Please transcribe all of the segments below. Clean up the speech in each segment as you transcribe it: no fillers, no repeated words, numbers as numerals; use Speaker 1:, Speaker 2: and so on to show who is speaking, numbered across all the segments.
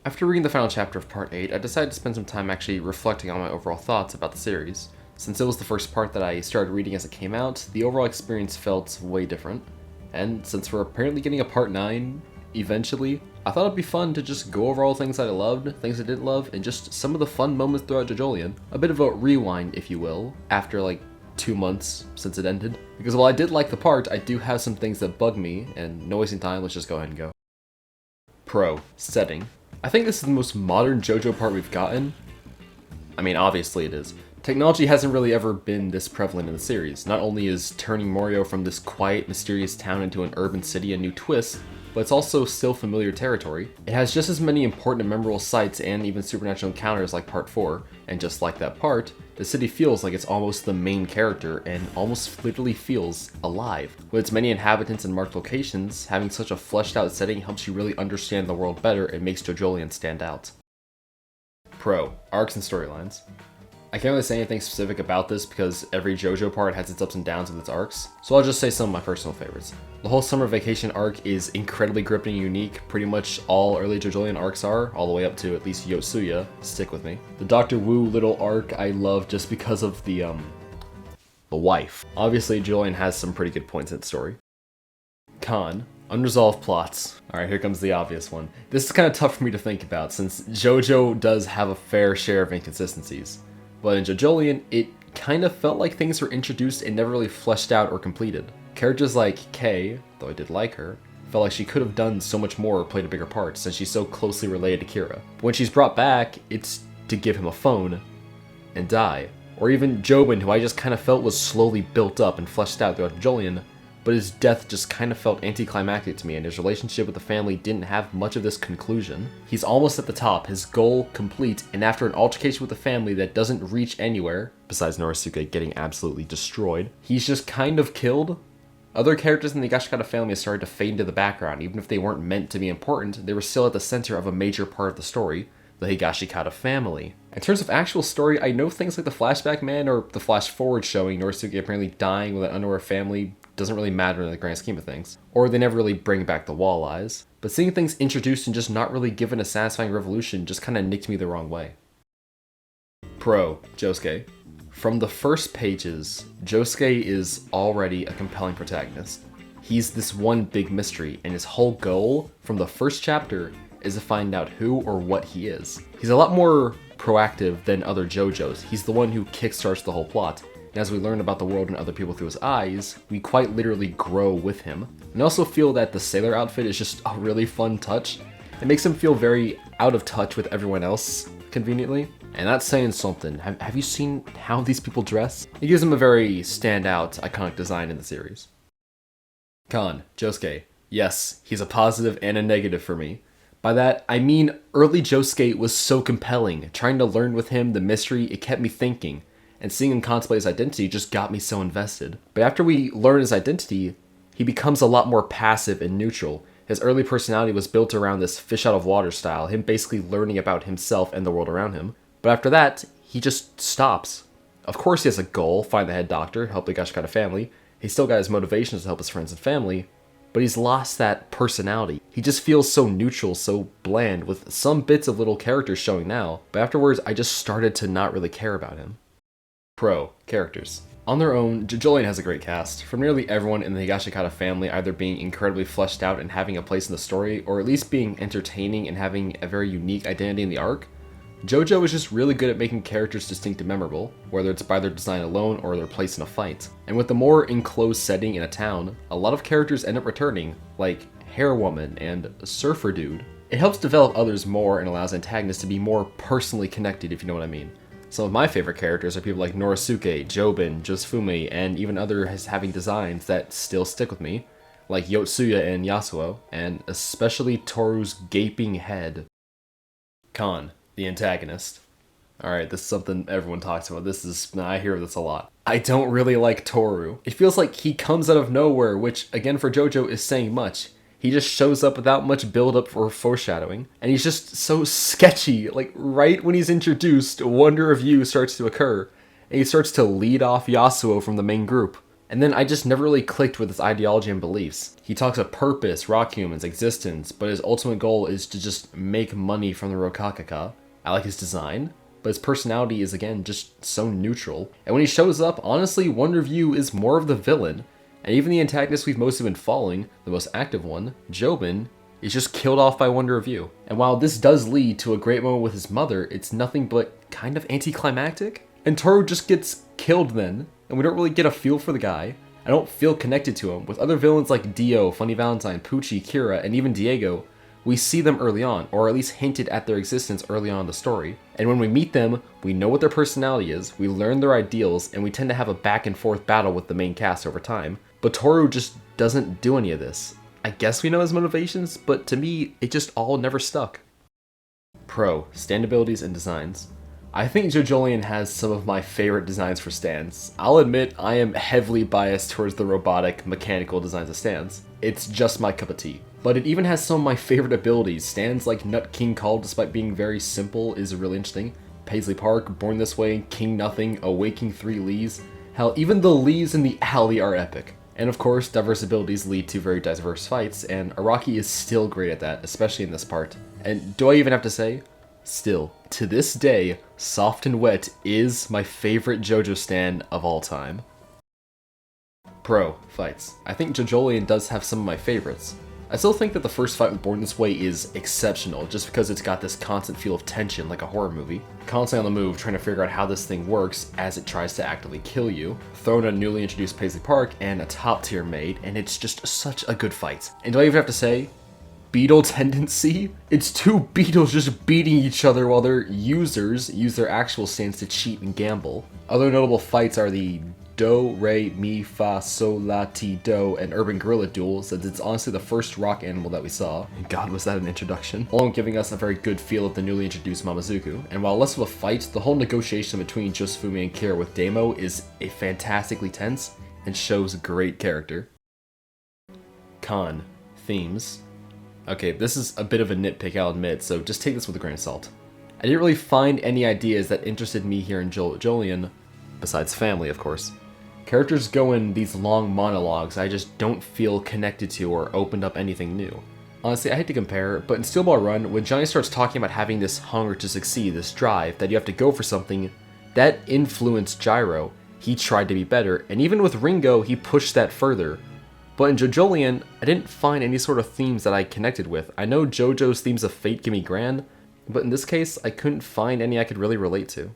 Speaker 1: After reading the final chapter of Part 8, I decided to spend some time actually reflecting on my overall thoughts about the series. Since it was the first part that I started reading as it came out, the overall experience felt way different. And since we're apparently getting a Part 9 eventually, I thought it'd be fun to just go over all the things that I loved, things I didn't love, and just some of the fun moments throughout JoJolion. A bit of a rewind, if you will, after like 2 months since it ended. Because while I did like the part, I do have some things that bug me, and no wasting time, let's just go ahead and go. Pro. Setting. I think this is the most modern JoJo part we've gotten. I mean, obviously it is. Technology hasn't really ever been this prevalent in the series. Not only is turning Morio from this quiet, mysterious town into an urban city a new twist, but it's also still familiar territory. It has just as many important and memorable sights and even supernatural encounters like Part 4, and just like that part, the city feels like it's almost the main character and almost literally feels alive. With its many inhabitants and marked locations, having such a fleshed out setting helps you really understand the world better and makes JoJolion stand out. Pro. Arcs and storylines. I can't really say anything specific about this because every JoJo part has its ups and downs with its arcs, so I'll just say some of my personal favorites. The whole summer vacation arc is incredibly gripping and unique. Pretty much all early JoJolion arcs are, all the way up to at least Yotsuya. Stick with me. The Dr. Wu little arc I love just because of the wife. Obviously, JoJolion has some pretty good points in its story. Con. Unresolved plots. Alright, here comes the obvious one. This is kind of tough for me to think about since JoJo does have a fair share of inconsistencies. But in JoJolion, it kind of felt like things were introduced and never really fleshed out or completed. Characters like Kei, though I did like her, felt like she could have done so much more or played a bigger part since she's so closely related to Kira. But when she's brought back, it's to give him a phone and die. Or even Jobin, who I just kind of felt was slowly built up and fleshed out throughout JoJolion, but his death just kind of felt anticlimactic to me, and his relationship with the family didn't have much of this conclusion. He's almost at the top, his goal complete, and after an altercation with the family that doesn't reach anywhere, besides Norisuke getting absolutely destroyed, he's just kind of killed. Other characters in the Higashikata family have started to fade into the background. Even if they weren't meant to be important, they were still at the center of a major part of the story, the Higashikata family. In terms of actual story, I know things like the flashback man or the flash forward showing Norisuke apparently dying with an unaware family doesn't really matter in the grand scheme of things. Or they never really bring back the walleyes. But seeing things introduced and just not really given a satisfying resolution just kinda nicked me the wrong way. Pro. Josuke. From the first pages, Josuke is already a compelling protagonist. He's this one big mystery, and his whole goal from the first chapter is to find out who or what he is. He's a lot more proactive than other JoJos. He's the one who kickstarts the whole plot. And as we learn about the world and other people through his eyes, we quite literally grow with him. And I also feel that the sailor outfit is just a really fun touch. It makes him feel very out of touch with everyone else, conveniently. And that's saying something. Have you seen how these people dress? It gives him a very standout, iconic design in the series. Con. Josuke. Yes, he's a positive and a negative for me. By that, I mean early Josuke was so compelling. Trying to learn with him the mystery, it kept me thinking. And seeing him contemplate his identity just got me so invested. But after we learn his identity, he becomes a lot more passive and neutral. His early personality was built around this fish out of water style, him basically learning about himself and the world around him. But after that, he just stops. Of course he has a goal, find the head doctor, help the Higashikata family. He's still got his motivations to help his friends and family, but he's lost that personality. He just feels so neutral, so bland, with some bits of little characters showing now, but afterwards I just started to not really care about him. Pro. Characters. On their own, JoJolion has a great cast, from nearly everyone in the Higashikata family either being incredibly fleshed out and having a place in the story, or at least being entertaining and having a very unique identity in the arc. JoJo is just really good at making characters distinct and memorable, whether it's by their design alone or their place in a fight. And with the more enclosed setting in a town, a lot of characters end up returning, like Hair Woman and Surfer Dude. It helps develop others more and allows antagonists to be more personally connected, if you know what I mean. Some of my favorite characters are people like Norisuke, Jobin, Josufume, and even others having designs that still stick with me, like Yotsuya and Yasuo, and especially Toru's gaping head. Con. The antagonist. Alright, this is something everyone talks about. I hear this a lot. I don't really like Toru. It feels like he comes out of nowhere, which, again for JoJo, is saying much. He just shows up without much build-up or foreshadowing, and he's just so sketchy. Like, right when he's introduced, Wonder of You starts to occur, and he starts to lead off Yasuo from the main group. And then I just never really clicked with his ideology and beliefs. He talks of purpose, rock humans, existence, but his ultimate goal is to just make money from the Rokakaka. I like his design, but his personality is again just so neutral. And when he shows up, honestly, Wonder View is more of the villain. And even the antagonist we've mostly been following, the most active one, Jobin, is just killed off by Wonder View. And while this does lead to a great moment with his mother, it's nothing but kind of anticlimactic. And Toru just gets killed then, and we don't really get a feel for the guy. I don't feel connected to him. With other villains like Dio, Funny Valentine, Pucci, Kira, and even Diego, we see them early on, or at least hinted at their existence early on in the story. And when we meet them, we know what their personality is, we learn their ideals, and we tend to have a back and forth battle with the main cast over time. But Toru just doesn't do any of this. I guess we know his motivations, but to me, it just all never stuck. Pro, stand abilities and designs. I think JoJolion has some of my favorite designs for stands. I'll admit I am heavily biased towards the robotic, mechanical designs of stands. It's just my cup of tea. But it even has some of my favorite abilities. Stands like Nut King Call, despite being very simple, is really interesting. Paisley Park, Born This Way, King Nothing, Awaking 3 Lees. Hell, even the Lees in the alley are epic. And of course, diverse abilities lead to very diverse fights, and Araki is still great at that, especially in this part. And do I even have to say? Still, to this day, Soft and Wet is my favorite JoJo stand of all time. Pro, fights. I think JoJolion does have some of my favorites. I still think that the first fight with Born This Way is exceptional, just because it's got this constant feel of tension like a horror movie. Constantly on the move, trying to figure out how this thing works as it tries to actively kill you. Throw in a newly introduced Paisley Park and a top tier maid, and it's just such a good fight. And do I even have to say, beetle tendency? It's two beetles just beating each other while their users use their actual stands to cheat and gamble. Other notable fights are the Do, Re, Mi, Fa, Sol, La, Ti, Do, and Urban Gorilla duel, since it's honestly the first rock animal that we saw. And God, was that an introduction. Along with giving us a very good feel of the newly introduced Mamazuku. And while less of a fight, the whole negotiation between Josefumi and Kira with Demo is a fantastically tense and shows great character. Con. Themes. Okay, this is a bit of a nitpick, I'll admit, so just take this with a grain of salt. I didn't really find any ideas that interested me here in JoJolion, besides family, of course. Characters go in these long monologues I just don't feel connected to or opened up anything new. Honestly, I hate to compare, but in Steel Ball Run, when Johnny starts talking about having this hunger to succeed, this drive, that you have to go for something, that influenced Gyro. He tried to be better, and even with Ringo, he pushed that further. But in JoJolion, I didn't find any sort of themes that I connected with. I know JoJo's themes of fate give me gran, but in this case, I couldn't find any I could really relate to.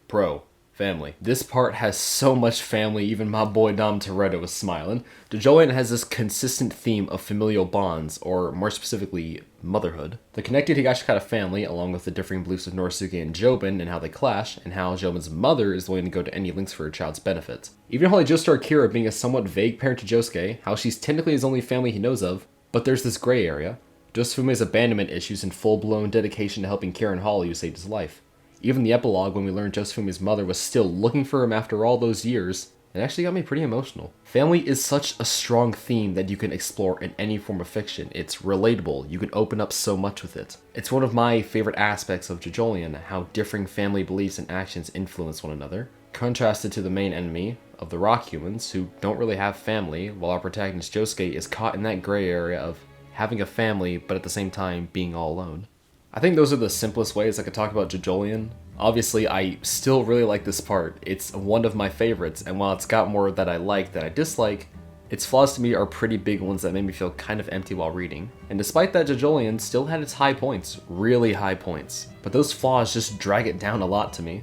Speaker 1: Pro. Family. This part has so much family, even my boy Dom Toretto was smiling. JoJolion has this consistent theme of familial bonds, or more specifically, motherhood. The connected Higashikata family, along with the differing beliefs of Norisuke and Jobin and how they clash, and how Jobin's mother is willing to go to any lengths for her child's benefit. Even how they just start Kira being a somewhat vague parent to Josuke, how she's technically his only family he knows of, but there's this gray area. Josufumi's abandonment issues and full-blown dedication to helping Kira and Holly who saved his life. Even the epilogue, when we learned Josefumi's mother was still looking for him after all those years, it actually got me pretty emotional. Family is such a strong theme that you can explore in any form of fiction. It's relatable, you can open up so much with it. It's one of my favorite aspects of JoJolion, how differing family beliefs and actions influence one another, contrasted to the main enemy of the rock humans, who don't really have family, while our protagonist Josuke is caught in that gray area of having a family, but at the same time being all alone. I think those are the simplest ways I could talk about JoJolion. Obviously, I still really like this part. It's one of my favorites, and while it's got more that I like than I dislike, its flaws to me are pretty big ones that made me feel kind of empty while reading. And despite that, JoJolion still had its high points, really high points. But those flaws just drag it down a lot to me.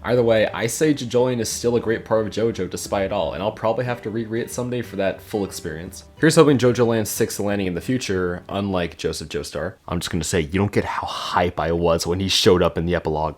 Speaker 1: Either way, I say JoJolion is still a great part of JoJo despite it all, and I'll probably have to reread it someday for that full experience. Here's hoping JoJo lands 6th landing in the future, unlike Joseph Joestar. I'm just gonna say, you don't get how hype I was when he showed up in the epilogue.